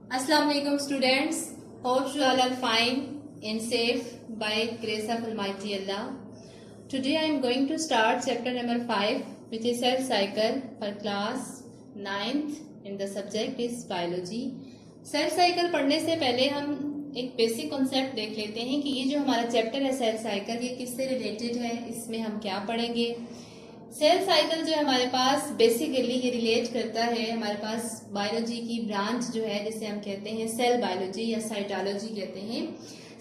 Assalamu alaikum students. Hope you all are fine and safe by grace of Almighty Allah. Today I am going to start chapter number 5 which is cell cycle for class 9th and the subject is biology. Cell cycle पढ़ने से पहले हम एक basic concept देख लेते हैं कि ये जो हमारा चैप्टर है सेल साइकिल ये किससे रिलेटेड है, इसमें हम क्या पढ़ेंगे। सेल साइकिल जो है हमारे पास बेसिकली ये रिलेट करता है हमारे पास बायोलॉजी की ब्रांच जो है जिसे हम कहते हैं सेल बायोलॉजी या साइटोलॉजी कहते हैं।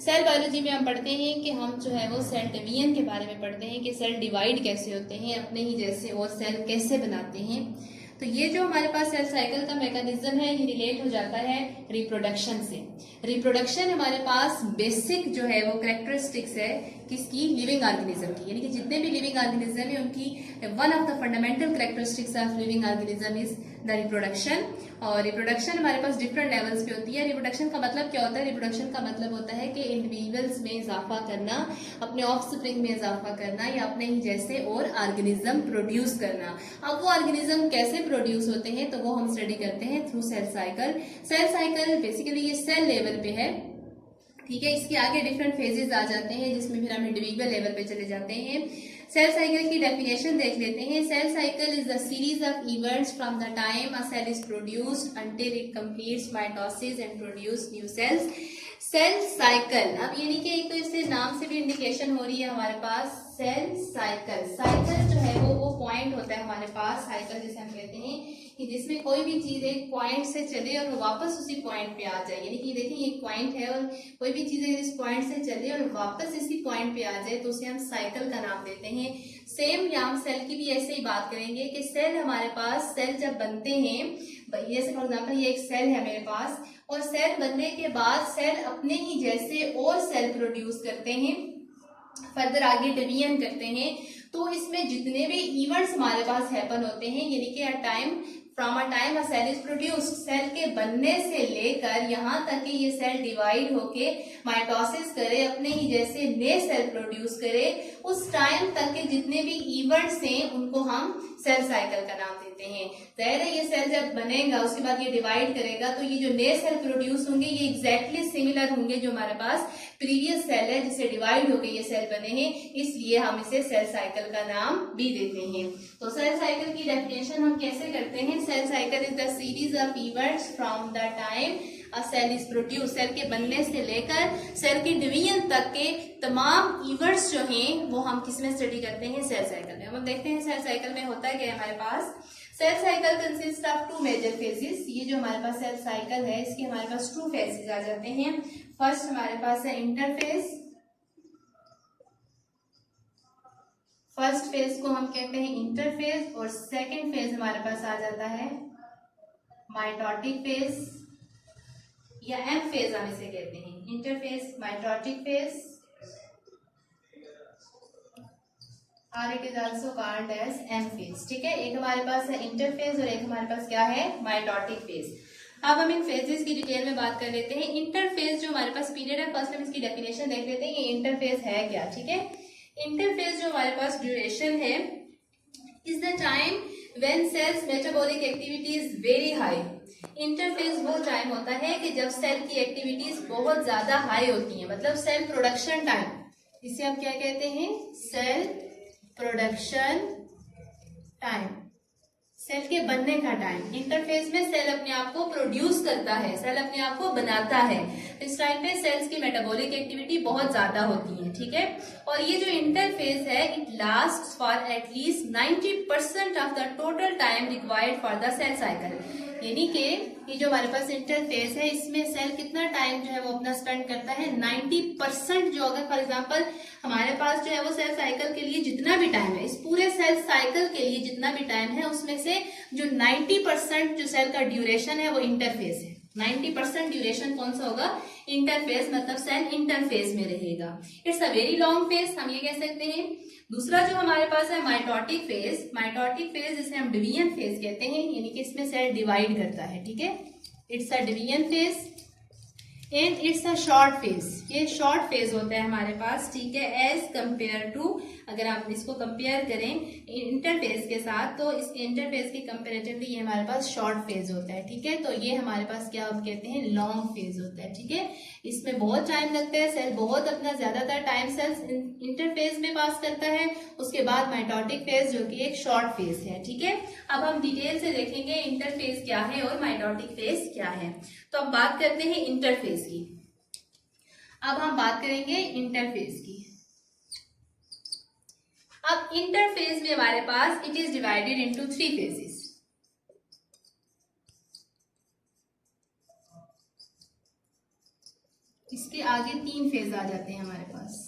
सेल बायोलॉजी में हम पढ़ते हैं कि हम जो है वो सेल डिवीजन के बारे में पढ़ते हैं कि सेल डिवाइड कैसे होते हैं, अपने ही जैसे और सेल कैसे बनाते हैं। तो ये जो हमारे पास सेल साइकिल का मैकेनिज्म है ये रिलेट हो जाता है रिप्रोडक्शन से। रिप्रोडक्शन हमारे पास बेसिक जो है वो कैरेक्टरिस्टिक्स है किसकी, लिविंग ऑर्गेनिज्म की, यानी कि जितने भी लिविंग ऑर्गेनिज्म है उनकी one of the fundamental characteristics of living organism is the reproduction. और रिप्रोडक्शन हमारे पास डिफरेंट लेवल्स पे होती है। रिप्रोडक्शन का मतलब क्या होता है? रिप्रोडक्शन का मतलब होता है कि इंडिविजुअल्स में इजाफा करना, अपने ऑफस्प्रिंग में इजाफा करना या अपने ही जैसे और ऑर्गेनिज्म प्रोड्यूस करना। अब वो ऑर्गेनिज्म कैसे प्रोड्यूस होते हैं तो वो हम स्टडी करते हैं through cell cycle. Cell cycle basically ये सेल लेवल पे है, ठीक है। इसके आगे डिफरेंट फेजेस आ जाते हैं जिसमें फिर हम इंडिविजुअल लेवल पे चले जाते हैं। सेल साइकिल की डेफिनेशन देख लेते हैं। Cell cycle is the series of events from the time a cell is produced until it completes mitosis and produce new cells. Cell cycle, अब यानी कि एक तो इससे नाम से भी इंडिकेशन हो रही है हमारे पास सेल साइकिल। साइकिल जो है वो पॉइंट होता है हमारे पास, साइकिल जिसे हम कहते हैं कि जिसमें कोई भी चीज एक पॉइंट से चले और वो वापस उसी पॉइंट पे आ जाए। यानी कि देखिए ये पॉइंट है और कोई भी चीज इस पॉइंट से चले और वापस इसी पॉइंट पे आ जाए तो उसे हम साइकिल का नाम देते हैं। सेम यहाँ सेल की भी ऐसे ही बात करेंगे कि सेल हमारे पास, सेल जब बनते हैं, ये फॉर एग्जाम्पल ये एक सेल है मेरे पास और सेल बनने के बाद सेल अपने ही जैसे और सेल प्रोड्यूस करते हैं, फर्दर आगे डिवीजन करते हैं। तो इसमें जितने भी इवेंट्स हमारे पास हैपन होते हैं यानी कि from a time a cell is produced, cell के बनने से लेकर यहाँ तक कि ये सेल डिवाइड होके माइटोसिस करे, अपने ही जैसे नए सेल प्रोड्यूस करे, उस टाइम तक के जितने भी इवेंट्स हैं उनको हम सेल साइकिल का नाम देते हैं। जाहिर है ये सेल जब बनेगा उसके बाद ये डिवाइड करेगा तो ये जो नए सेल प्रोड्यूस होंगे ये एग्जैक्टली सिमिलर होंगे जो हमारे पास प्रीवियस सेल है जिससे डिवाइड होकर ये सेल बने हैं, इसलिए हम इसे सेल साइकिल का नाम भी देते हैं। तो सेल साइकिल की डेफिनेशन हम कैसे करते हैं? Cell cycle is the series of events from the time a cell is produce, cell के बनने से लेकर सेल के डिवीजन तक के तमाम इवेंट्स जो हैं वो हम किसमें स्टडी करते हैं? सेल साइकिल में। हम देखते हैं सेल साइकिल में होता है क्या हमारे पास। Cell cycle consist of two major phases. ये जो हमारे पास सेल साइकिल है इसके हमारे पास टू फेजेस आ जाते हैं। फर्स्ट हमारे पास है इंटरफेज। फर्स्ट फेज को हम कहते हैं इंटरफेज और सेकेंड फेज हमारे पास आ जाता है माइटोटिक फेज या एम फेज हम इसे कहते हैं। इंटरफेज, माइटोटिक फेज और it is also called as M phase, ठीक है। एक हमारे पास है इंटरफेज और एक हमारे पास क्या है? Mitotic phase. अब हम इन फेजेस की डिटेल में बात कर लेते हैं। इंटरफेज जो हमारे पास पीरियड है, फर्स्ट हम इसकी डेफिनेशन देख लेते हैं ये इंटरफेज है क्या, ठीक है। इंटरफेज जो हमारे पास ड्यूरेशन है is the time when cells metabolic activity is very high. Interphase वो टाइम होता है कि जब सेल की एक्टिविटीज बहुत ज्यादा हाई होती है, मतलब सेल प्रोडक्शन टाइम, इसे हम क्या कहते हैं? सेल प्रोडक्शन टाइम, सेल के बनने का टाइम। इंटरफेज में सेल अपने आप को प्रोड्यूस करता है, सेल अपने आप को बनाता है। इस टाइम पे सेल्स की मेटाबॉलिक एक्टिविटी बहुत ज्यादा होती है, ठीक है। और ये जो इंटरफेज है it last for at least 90% of the total time required for the cell cycle. यानी कि ये जो हमारे पास इंटरफेज है इसमें सेल कितना टाइम जो है वो अपना स्पेंड करता है? 90%। जो अगर फॉर एग्जांपल हमारे पास जो है वो सेल साइकिल के लिए जितना भी टाइम है, इस पूरे सेल साइकिल के लिए जितना भी टाइम है उसमें से जो 90% जो सेल का ड्यूरेशन है वो इंटरफेज है। 90% ड्यूरेशन कौन सा होगा? इंटरफेज, मतलब सेल इंटरफेज में रहेगा। It's a very long phase, हम ये कह सकते हैं। दूसरा जो हमारे पास है माइटोटिक फेज। माइटोटिक फेज जिसे हम डिवीजन फेज कहते हैं, यानी कि इसमें सेल डिवाइड करता है, ठीक है। It's a division phase. And it's a short phase, ये शॉर्ट फेज होता है हमारे पास, ठीक है, एज कंपेयर टू, अगर आप इसको कंपेयर करें इंटरफेज के साथ तो इस इंटरफेज के कंपेरेटिवली ये हमारे पास शॉर्ट फेज होता है, ठीक है। तो ये हमारे पास क्या आप कहते हैं, लॉन्ग फेज होता है, ठीक है। इसमें बहुत टाइम लगता है, सेल बहुत अपना ज्यादातर टाइम सेल्स इंटरफेज में पास करता है, उसके बाद माइटोटिक फेज जो कि एक शॉर्ट फेज है, ठीक है। अब हम डिटेल से देखेंगे इंटरफेज क्या है और माइटोटिक फेज क्या है। तो अब बात करते हैं इंटरफेज की। अब हम बात करेंगे इंटरफेज की। अब इंटरफेज में हमारे पास it is divided into 3 phases. इसके आगे 3 फेज आ जाते हैं हमारे पास,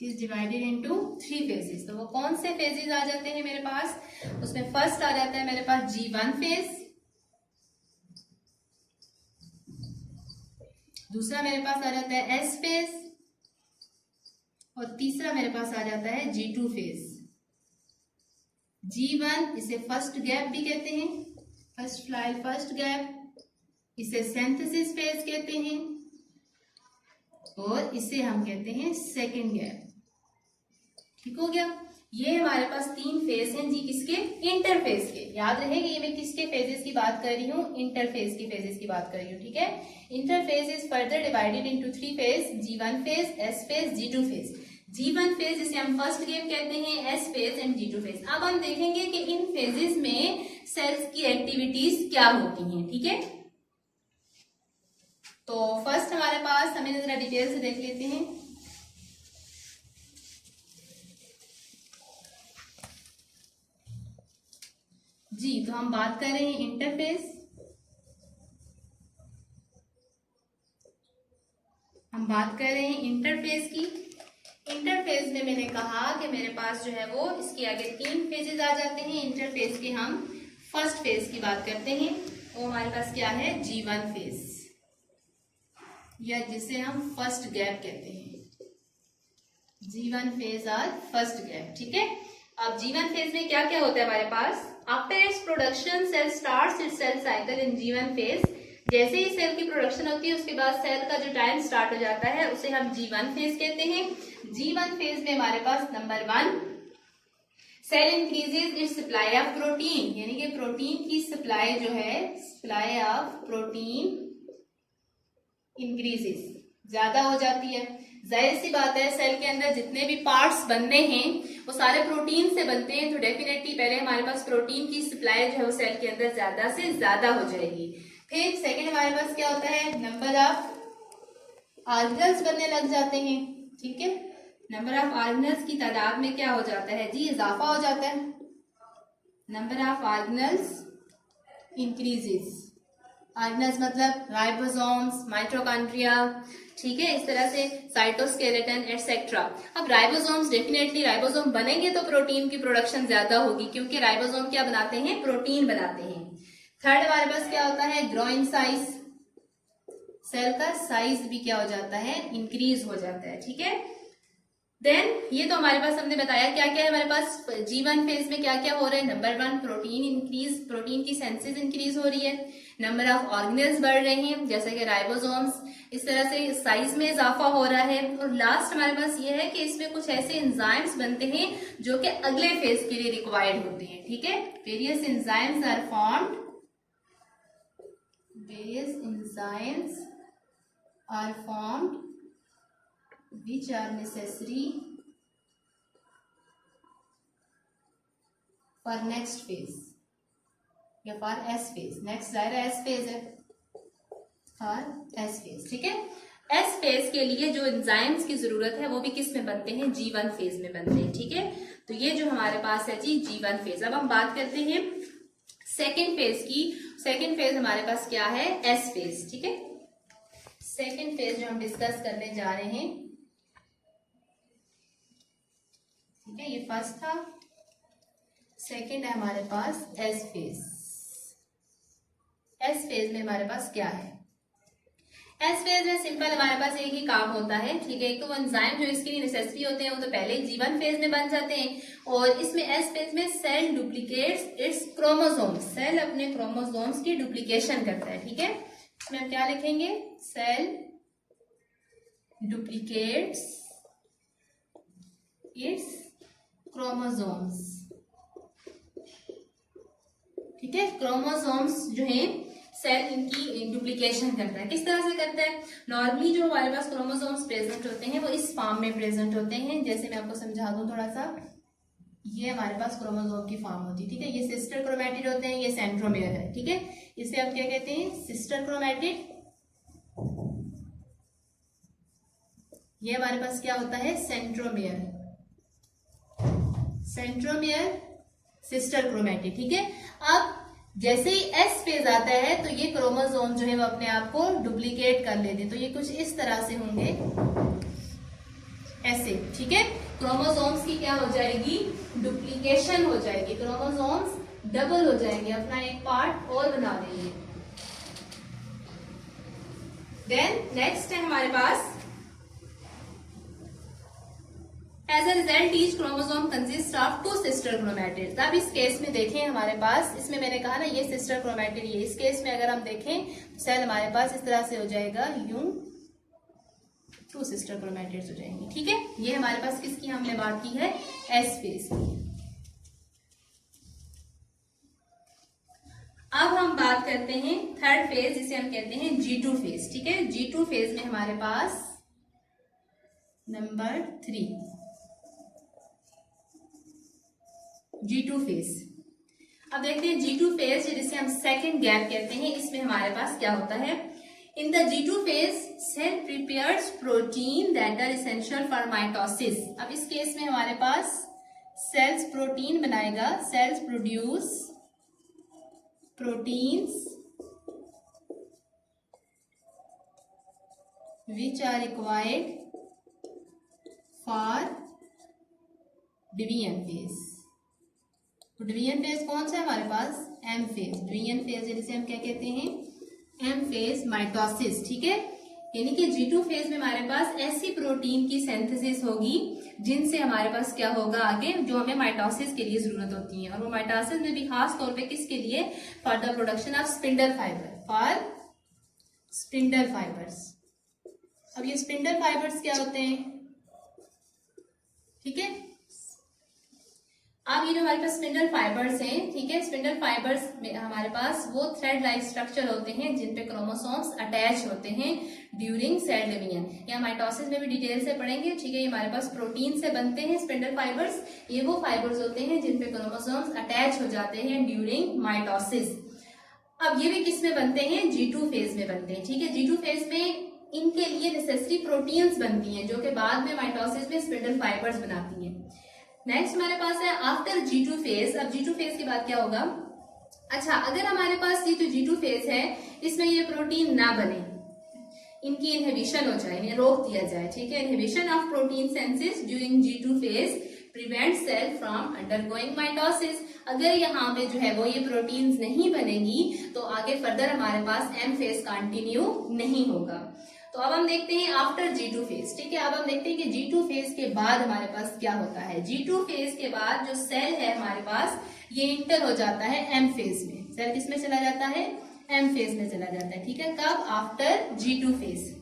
it is divided into 3 phases. तो वो कौन से फेजेस आ जाते हैं मेरे पास, उसमें फर्स्ट आ जाता है मेरे पास G1 फेज, दूसरा मेरे पास आ जाता है S फेज, और तीसरा मेरे पास आ जाता है G2 फेज। G1 इसे फर्स्ट गैप भी कहते हैं, फर्स्ट फ्लाइल फर्स्ट गैप, इसे सिंथेसिस फेज कहते हैं, और इसे हम कहते हैं सेकेंड गैप, ठीक हो गया। ये हमारे पास 3 फेज हैं जी, किसके, इंटरफेज के। याद रहेगा ये मैं किसके फेजेस की बात कर रही हूँ, इंटरफेज की फेजेस की बात कर रही हूँ, ठीक है। Interphase is further divided into 3 phase, G1 phase, S phase, G2 phase. G1 phase जिसे हम फर्स्ट गैप कहते हैं, S phase and G2 phase. अब हम देखेंगे कि इन फेजेस में सेल्स की एक्टिविटीज क्या होती हैं, ठीक है। तो फर्स्ट हमारे पास, हमें जरा डिटेल से देख लेते हैं। जी, तो हम बात कर रहे हैं इंटरफेज। हम बात कर रहे हैं इंटरफेज की। इंटरफेज में मैंने कहा कि मेरे पास जो है वो इसके आगे 3 फेजेस आ जाते हैं। इंटरफेज के हम फर्स्ट फेज की बात करते हैं, वो हमारे पास क्या है, G1 फेज, या जिसे हम फर्स्ट गैप कहते हैं, G1 फेज और फर्स्ट गैप, ठीक है। अब G1 फेज में क्या क्या होता है हमारे पास, after its production cell starts its cell cycle in G1 phase. जैसे ही सेल की प्रोडक्शन होती है उसके बाद सेल का जो टाइम स्टार्ट हो जाता है उसे हम G1 फेज कहते हैं। G1 फेज में हमारे पास number 1, cell increases its supply of protein, यानी कि प्रोटीन की सप्लाई जो है, सप्लाई ऑफ प्रोटीन इंक्रीजेज, ज्यादा हो जाती है। जाहिर सी बात है, सेल के अंदर जितने भी पार्ट्स बनने हैं वो सारे प्रोटीन से बनते हैं, तो डेफिनेटली पहले हमारे पास प्रोटीन की सप्लाई जो है वो सेल के अंदर ज्यादा से ज्यादा हो जाएगी। फिर सेकंड हमारे पास क्या होता है, नंबर ऑफ ऑर्गेनल्स बनने लग जाते हैं, ठीक है। नंबर ऑफ ऑर्गेनल्स की तादाद में क्या हो जाता है जी, इजाफा हो जाता है। Number of organelles increases, organelles मतलब राइबोसोम्स, माइटोकॉन्ड्रिया, ठीक है, इस तरह से साइटोस्केलेटन एटसेट्रा। अब राइबोसोम्स, डेफिनेटली राइबोसोम बनेंगे तो प्रोटीन की प्रोडक्शन ज्यादा होगी, क्योंकि राइबोसोम क्या बनाते हैं, प्रोटीन बनाते हैं। थर्ड हमारे पास क्या होता है, ग्रो इन साइज, सेल का साइज भी क्या हो जाता है, इंक्रीज हो जाता है, ठीक है। देन ये तो हमारे पास हमने बताया क्या क्या है हमारे पास G1 फेज में क्या क्या हो रहा है। नंबर 1, प्रोटीन इंक्रीज, प्रोटीन की सेंसेस इंक्रीज हो रही है। नंबर ऑफ ऑर्गेनल्स बढ़ रहे हैं जैसे कि राइबोसोम्स, इस तरह से साइज में इजाफा हो रहा है। और लास्ट हमारे पास ये है कि इसमें कुछ ऐसे एंजाइम्स बनते हैं जो कि अगले फेज के लिए रिक्वायर्ड होते हैं, ठीक है। Various enzymes are formed, various enzymes are formed which are necessary for next phase या for S phase। next जाएगा S phase है, for S phase, ठीक है। S phase के लिए जो एंजाइम्स की जरूरत है वो भी किस में बनते हैं, G1 फेज में बनते हैं, ठीक है। तो ये जो हमारे पास है जी G1 फेज। अब हम बात करते हैं सेकेंड फेज की। सेकेंड फेज हमारे पास क्या है, एस फेज, ठीक है। सेकेंड फेज जो हम डिस्कस करने जा रहे हैं, ठीक है, ये फर्स्ट था, सेकेंड है हमारे पास एस फेज। एस फेज में हमारे पास क्या है, एस फेज में सिंपल हमारे पास एक ही काम होता है, ठीक है। एक तो वो एंजाइम जो इसके लिए नेसेसरी होते हैं वो तो पहले G1 फेज में बन जाते हैं, और इसमें एस फेज में cell duplicates its chromosomes, cell अपने क्रोमोसोम्स की डुप्लीकेशन करता है, ठीक है। इसमें हम क्या लिखेंगे, सेल डुप्लीकेट्स इट्स क्रोमोसोम्स। ठीक है, क्रोमोसोम्स जो है सेल इनकी डुप्लीकेशन करता है। किस तरह से करता है, नॉर्मली जो हमारे पास क्रोमोसोम्स प्रेजेंट होते हैं वो इस फॉर्म में प्रेजेंट होते हैं। जैसे मैं आपको समझा दूं थोड़ा सा, ये हमारे पास क्रोमोसोम की फॉर्म होती है। ठीक है, ये सिस्टर क्रोमैटिड होते हैं, ये सेंट्रोमियर है। ठीक है, इसे आप क्या कहते हैं, सिस्टर क्रोमैटिड। ये हमारे पास क्या होता है, सेंट्रोमियर, सेंट्रोमियर सिस्टर क्रोमैटिड। ठीक है, अब जैसे ही एस फेज आता है तो ये क्रोमोसोम जो है वो अपने आप को डुप्लीकेट कर लेते हैं। तो ये कुछ इस तरह से होंगे, ऐसे। ठीक है, क्रोमोसोम्स की क्या हो जाएगी, डुप्लीकेशन हो जाएगी, क्रोमोसोम्स डबल हो जाएंगे, अपना एक पार्ट और बना देंगे। देन नेक्स्ट है हमारे पास, As a result, each chromosome consists of two sister chromatids। अब इस केस में देखें हमारे पास, इसमें मैंने कहा ना ये सिस्टर क्रोमैटिड, ये इस केस में अगर हम देखें तो सेल हमारे पास इस तरह से हो जाएगा, यूं टू सिस्टर क्रोमैटिड्स हो जाएंगी। ठीक है, ये हमारे पास किसकी हमने बात की है, एस फेज की। अब हम बात करते हैं थर्ड फेज, जिसे हम कहते हैं G2 फेज। ठीक है, G2 फेज में हमारे पास नंबर 3 G2 फेज। अब देखते हैं G2 फेज, जिसे हम सेकेंड गैप कहते हैं, इसमें हमारे पास क्या होता है, in the G2 phase cell prepares protein that are essential for mitosis. अब इस केस में हमारे पास सेल्स प्रोटीन बनाएगा, cells produce proteins which are required for division phase. तो डिवीजन फेज कौन सा है हमारे पास, एम फेज। डिवीजन फेज जिसे हम क्या कहते हैं, एम फेज माइटोसिस। ठीक है, यानी कि G2 फेज में हमारे पास ऐसी प्रोटीन की सिंथेसिस होगी जिनसे हमारे पास क्या होगा आगे, जो हमें माइटोसिस के लिए जरूरत होती है। और वो माइटोसिस में भी खास तौर पे किसके लिए, for the production of spindle fibre, for spindle fibres. अब ये स्पिंडल फाइबर्स क्या होते हैं, ठीक है, अब ये जो हमारे पास स्पिंडल फाइबर्स हैं, ठीक है, स्पिंडल फाइबर्स में हमारे पास वो थ्रेड लाइक स्ट्रक्चर होते हैं जिन पे क्रोमोसोम्स अटैच होते हैं ड्यूरिंग सेल डिवीजन। या माइटोसिस में भी डिटेल से पढ़ेंगे। ठीक है, ये हमारे पास प्रोटीन से बनते हैं स्पिंडल फाइबर्स। ये वो फाइबर्स होते हैं जिन पे क्रोमोसोम्स अटैच हो जाते हैं ड्यूरिंग माइटोसिस। अब ये भी किस में बनते हैं, G2 फेज में बनते हैं। ठीक है, G2 फेज में इनके लिए नेसेसरी प्रोटीन्स बनती हैं जो कि बाद में माइटोसिस में स्पिंडल फाइबर्स बनाती हैं। नेक्स्ट हमारे पास है आफ्टर G2 फेज। अब G2 फेज के बाद क्या होगा, अच्छा अगर हमारे पास ये जो G2 फेज है इसमें ये प्रोटीन ना बने, इनकी इनहिबिशन हो जाए, इन्हें रोक दिया जाए। ठीक है, inhibition of protein synthesis during G2 phase prevent cell from undergoing mitosis. अगर यहाँ पे जो है वो ये प्रोटीन्स नहीं बनेगी तो आगे फर्दर हमारे पास एम फेज कंटिन्यू नहीं होगा। तो अब हम देखते हैं आफ्टर G2 फेज। ठीक है, अब हम देखते हैं कि G2 फेज के बाद हमारे पास क्या होता है। G2 फेज के बाद जो सेल है हमारे पास ये इंटर हो जाता है एम फेज में। सेल किस में चला जाता है, एम फेज में चला जाता है। ठीक है, कब, आफ्टर G2 फेज।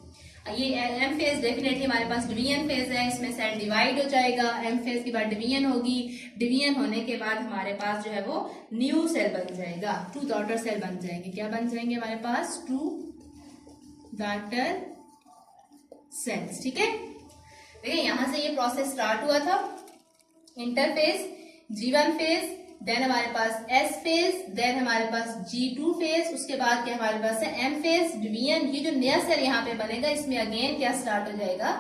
ये एम फेज डेफिनेटली हमारे पास डिवीजन फेज है, इसमें सेल डिवाइड हो जाएगा। एम फेज के बाद डिवीजन होगी, डिवीजन होने के बाद हमारे पास जो है वो न्यू सेल बन जाएगा, 2 डॉटर सेल बन जाएंगे। क्या बन जाएंगे हमारे पास, 2 डॉटर सेल्स। ठीक है, देखिए यहां से ये प्रोसेस स्टार्ट हुआ था, इंटरफेज, G1 फेज, देन हमारे पास S फेज, देन हमारे पास G2 फेज, उसके बाद क्या हमारे पास है M फेज, डिवीजन। ये जो नया सेल यहाँ पे बनेगा इसमें अगेन क्या स्टार्ट हो जाएगा,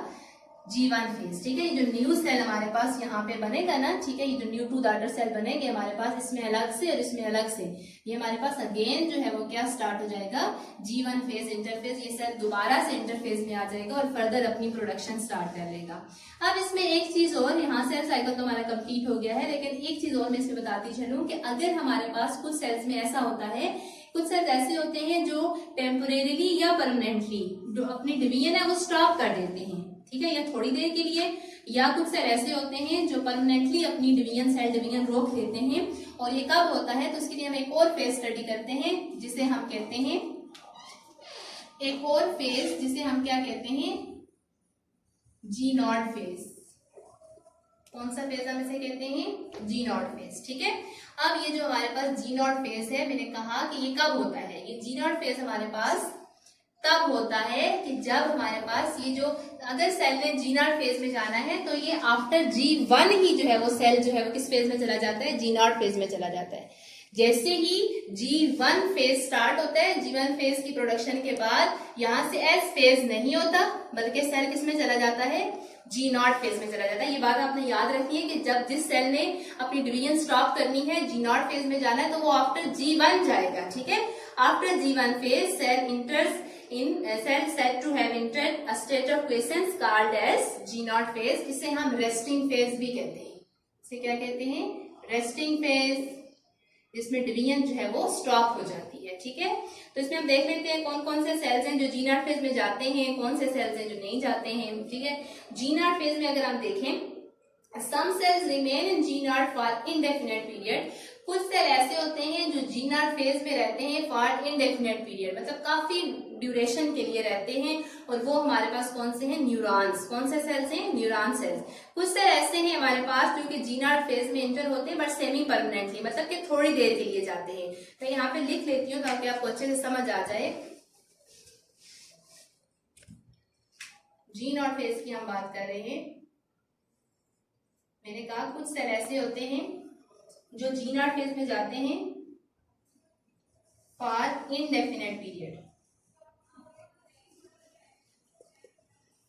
G1 फेज। ठीक है, ये जो न्यू सेल हमारे पास यहाँ पे बनेगा ना, ठीक है, ये जो न्यू 2 डॉटर सेल बनेंगे हमारे पास, इसमें अलग से और इसमें अलग से, ये हमारे पास अगेन जो है वो क्या स्टार्ट हो जाएगा, G1 फेज इंटरफेज। ये सेल दोबारा से इंटरफेज में आ जाएगा और फर्दर अपनी प्रोडक्शन स्टार्ट कर लेगा। अब इसमें एक चीज और, यहाँ सेल साइकिल तो हमारा कंप्लीट हो गया है, लेकिन एक चीज और मैं इसमें बताती चलूं कि अगर हमारे पास कुछ सेल्स में ऐसा होता है, कुछ सेल्स ऐसे होते हैं जो टेम्पोरेरीली या परमानेंटली जो अपनी डिवीजन है वो स्टॉप कर देते हैं। ठीक है, या थोड़ी देर के लिए, या कुछ सेल ऐसे होते हैं जो परमानेंटली अपनी डिवीजन, सेल डिवीजन रोक लेते हैं। और ये कब होता है, तो इसके लिए हम एक और फेज स्टडी करते हैं जिसे हम कहते हैं एक और फेज जिसे हम क्या कहते हैं, जी नॉट फेज। कौन सा फेज हम इसे कहते हैं, जी नॉट फेज। ठीक है, अब ये जो हमारे पास जी नॉट फेज है, मैंने कहा कि ये कब होता है, ये जी नॉट फेज हमारे पास तब होता है कि जब हमारे पास ये जो, अगर सेल ने जी नॉट फेज में जाना है तो ये आफ्टर G1 ही जो है वो सेल जो है वो किस फेज में चला जाता है, जी नॉट फेज में चला जाता है। जैसे ही G1 फेज स्टार्ट होता है, G1 फेज की प्रोडक्शन के बाद यहां से S फेज नहीं होता, बल्कि सेल किस में चला जाता है, जी नॉट फेज में चला जाता है। ये बात आपने याद रखनी है कि जब जिस सेल ने अपनी डिवीजन स्टॉप करनी है, जी नॉट फेज में जाना है, तो वो आफ्टर G1 जाएगा। ठीक है, after G1 phase cell enters in cell said to have entered a state of quiescence called as G naught phase। इसे हम resting phase भी कहते हैं। इसे क्या कहते हैं, resting phase, जिसमें डिवीजन जो है वो स्टॉप हो जाती है। ठीक है, तो इसमें हम देख लेते हैं कौन कौन से सेल्स हैं जो जी नॉट फेज में जाते हैं, कौन से सेल्स हैं जो नहीं जाते हैं। ठीक है, जी नॉट फेज में अगर हम देखें, some cells remain in G naught for indefinite period। कुछ सेल ऐसे होते हैं जो जी नॉट फेज में रहते हैं फॉर इंडेफिनेट पीरियड, मतलब काफी ड्यूरेशन के लिए रहते हैं, और वो हमारे पास कौन से हैं, न्यूरॉन्स। कौन से सेल्स हैं, न्यूरॉन सेल्स। कुछ सेल ऐसे हैं हमारे पास जो कि जी नॉट फेज में इंटर होते हैं बट सेमी परमानेंटली, मतलब कि थोड़ी देर के लिए जाते हैं। तो यहाँ पे लिख लेती हूँ ताकि आपको अच्छे से समझ आ जाए। जी नॉट फेज की हम बात कर रहे हैं। मैंने कहा कुछ सेल ऐसे होते हैं जो जी नॉट फेज में जाते हैं for indefinite period,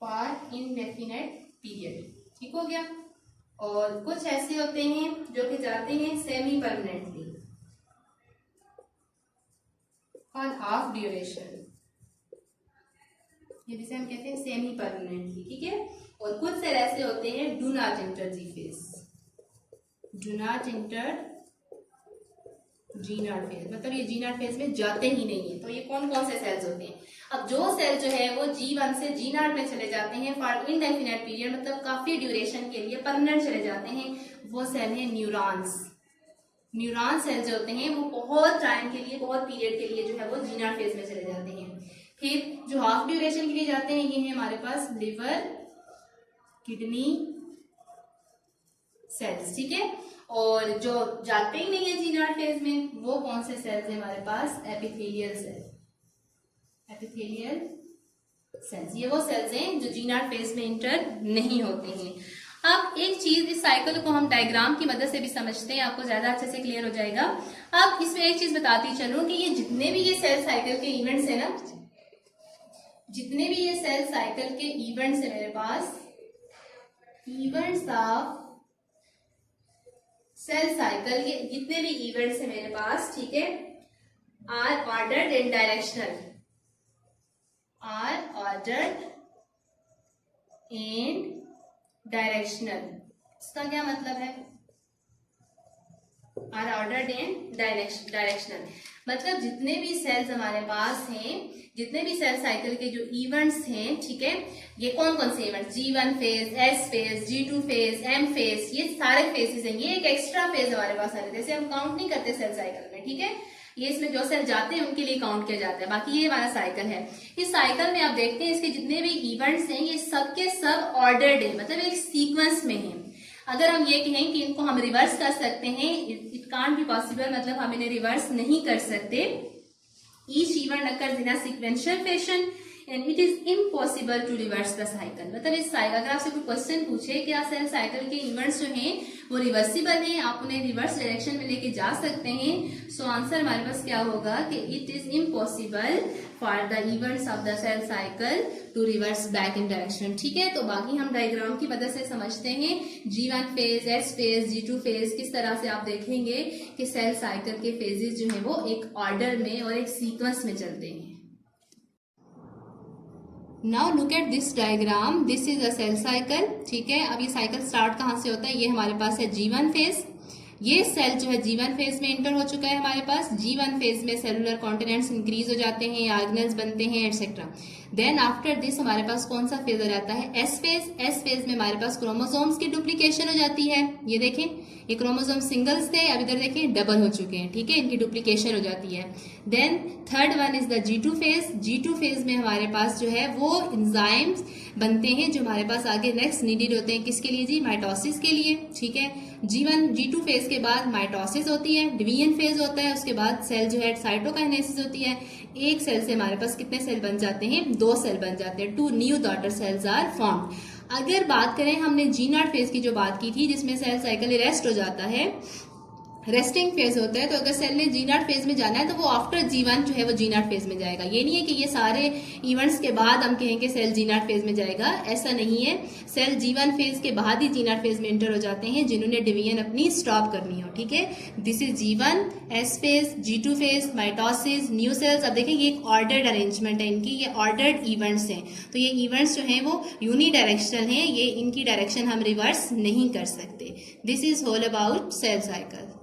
for indefinite period. ठीक हो गया। और कुछ ऐसे होते हैं जो कि जाते हैं semi permanently, for half duration, ये जिसे हम कहते हैं सेमी परमानेंटली। ठीक है, और कुछ सेल ऐसे होते हैं do not enter G phase, do not enter G not phase, मतलब ये जी नॉट फेज में जाते ही नहीं है। तो ये कौन कौन से सेल्स होते हैं। अब जो सेल जो है वो G1 से जी नॉट में चले जाते हैं फॉर इनडेफिनेट पीरियड, मतलब काफी ड्यूरेशन के लिए परमानेंट चले जाते हैं, वो सेल है न्यूरॉन्स। न्यूरॉन सेल जो होते हैं वो बहुत टाइम के लिए, बहुत पीरियड के लिए जो है वो जी नॉट फेज में चले जाते हैं। फिर जो हाफ ड्यूरेशन के लिए जाते हैं, ये है हमारे पास लिवर, किडनी सेल्स। ठीक है, और जो जाते ही नहीं है जी नॉट फेज में, वो कौन से सेल्स है हमारे पास, एपिथेलियल सेल, एपिथेलियल सेल्स। ये वो सेल्स हैं जो जी नॉट फेज में इंटर नहीं होते हैं। अब एक चीज, इस साइकिल को हम डायग्राम की मदद से भी समझते हैं, आपको ज्यादा अच्छे से क्लियर हो जाएगा। अब इसमें एक चीज बताती चलूं कि ये जितने भी ये सेल साइकिल के इवेंट्स है ना, जितने भी ये सेल साइकिल के इवेंट्स है मेरे पास, इवेंट्स ऑफ सेल साइकिल के जितने भी इवेंट्स है मेरे पास, ठीक है, are ordered and directional, are ordered and directional. इसका क्या मतलब है, आर ऑर्डर्ड एंड डायरेक्शनल, मतलब जितने भी सेल्स हमारे पास हैं, जितने भी सेल साइकिल के जो इवेंट्स हैं, ठीक है, ये कौन कौन से events, G1 phase, S phase, G2 phase, M phase, ये सारे फेजेस हैं। ये एक एक्स्ट्रा फेज हमारे पास आ रहे, जैसे हम काउंट नहीं करते सेल साइकिल में। ठीक है, ये इसमें जो सेल जाते हैं उनके लिए काउंट किया जाता है, बाकी ये हमारा साइकिल है। इस साइकिल में आप देखते हैं इसके जितने भी इवेंट्स हैं ये सबके सब ऑर्डर्ड है, मतलब एक सीक्वेंस में है। अगर हम ये कहें कि इनको हम रिवर्स कर सकते हैं, इट कांट बी पॉसिबल, मतलब हम इन्हें रिवर्स नहीं कर सकते। Each event occurs in a sequential fashion and it is impossible to reverse the cycle. मतलब इस साइकिल, अगर आपसे कोई क्वेश्चन पूछे कि सेल साइकिल के इवेंट्स जो हैं वो रिवर्सिबल हैं, आप उन्हें रिवर्स डायरेक्शन में लेके जा सकते हैं, सो आंसर हमारे पास क्या होगा कि it is impossible for the events of the cell cycle to reverse back in direction. ठीक है, तो बाकी हम डायग्राम की मदद से समझते हैं। G1 phase, S phase, G2 phase, किस तरह से आप देखेंगे कि सेल साइकिल के फेजेस जो है वो एक ऑर्डर में और एक सीक्वेंस में चलते हैं। Now look at this diagram, this is a cell cycle. ठीक है, अब ये साइकिल स्टार्ट कहाँ से होता है, ये हमारे पास है G1 फेज, ये सेल जो है G1 फेज में एंटर हो चुका है हमारे पास। G1 फेज में सेलुलर कॉन्टिनेंट्स इंक्रीज हो जाते हैं, ऑर्गेनेल्स बनते हैं एटसेट्रा। देन आफ्टर दिस हमारे पास कौन सा फेज हो जाता है? S phase. एस फेज में हमारे पास क्रोमोसोम्स की डुप्लीकेशन हो जाती है। ये देखें, ये क्रोमोसोम सिंगल्स थे, अब इधर देखें डबल हो चुके हैं, ठीक है, इनकी डुप्लीकेशन हो जाती है। Then third one is the G2 phase. G2 phase में हमारे पास जो है वो एंजाइम्स बनते हैं जो हमारे पास आगे नेक्स्ट नीडेड होते हैं, किसके लिए जी? माइटोसिस के लिए, ठीक है। G2 फेज के बाद माइटोसिस होती है, डिवीजन फेज होता है, उसके बाद सेल जो है साइटोकाइनेसिस होती है। एक सेल से हमारे पास कितने सेल बन जाते हैं? 2 सेल बन जाते हैं। 2 new daughter cells are formed. अगर बात करें, हमने G0 फेज की जो बात की थी जिसमें सेल साइकिल अरेस्ट हो जाता है, रेस्टिंग फेज होता है, तो अगर सेल ने G0 फेज में जाना है तो वो आफ्टर G1 जो है वो G0 फेज में जाएगा। ये नहीं है कि ये सारे इवेंट्स के बाद हम कहेंगे सेल G0 फेज में जाएगा, ऐसा नहीं है। सेल G1 फेज के बाद ही G0 फेज में एंटर हो जाते हैं जिन्होंने डिवीजन अपनी स्टॉप करनी हो, ठीक है। This is G1, S phase, G2 phase, mitosis, new sales. अब देखिए ये एक ऑर्डर्ड अरेंजमेंट है इनकी, ये ऑर्डर्ड इवेंट्स हैं। तो ये इवेंट्स जो हैं वो यूनिडायरेक्शनल हैं, ये इनकी डायरेक्शन हम रिवर्स नहीं कर सकते। This is all about cell cycle.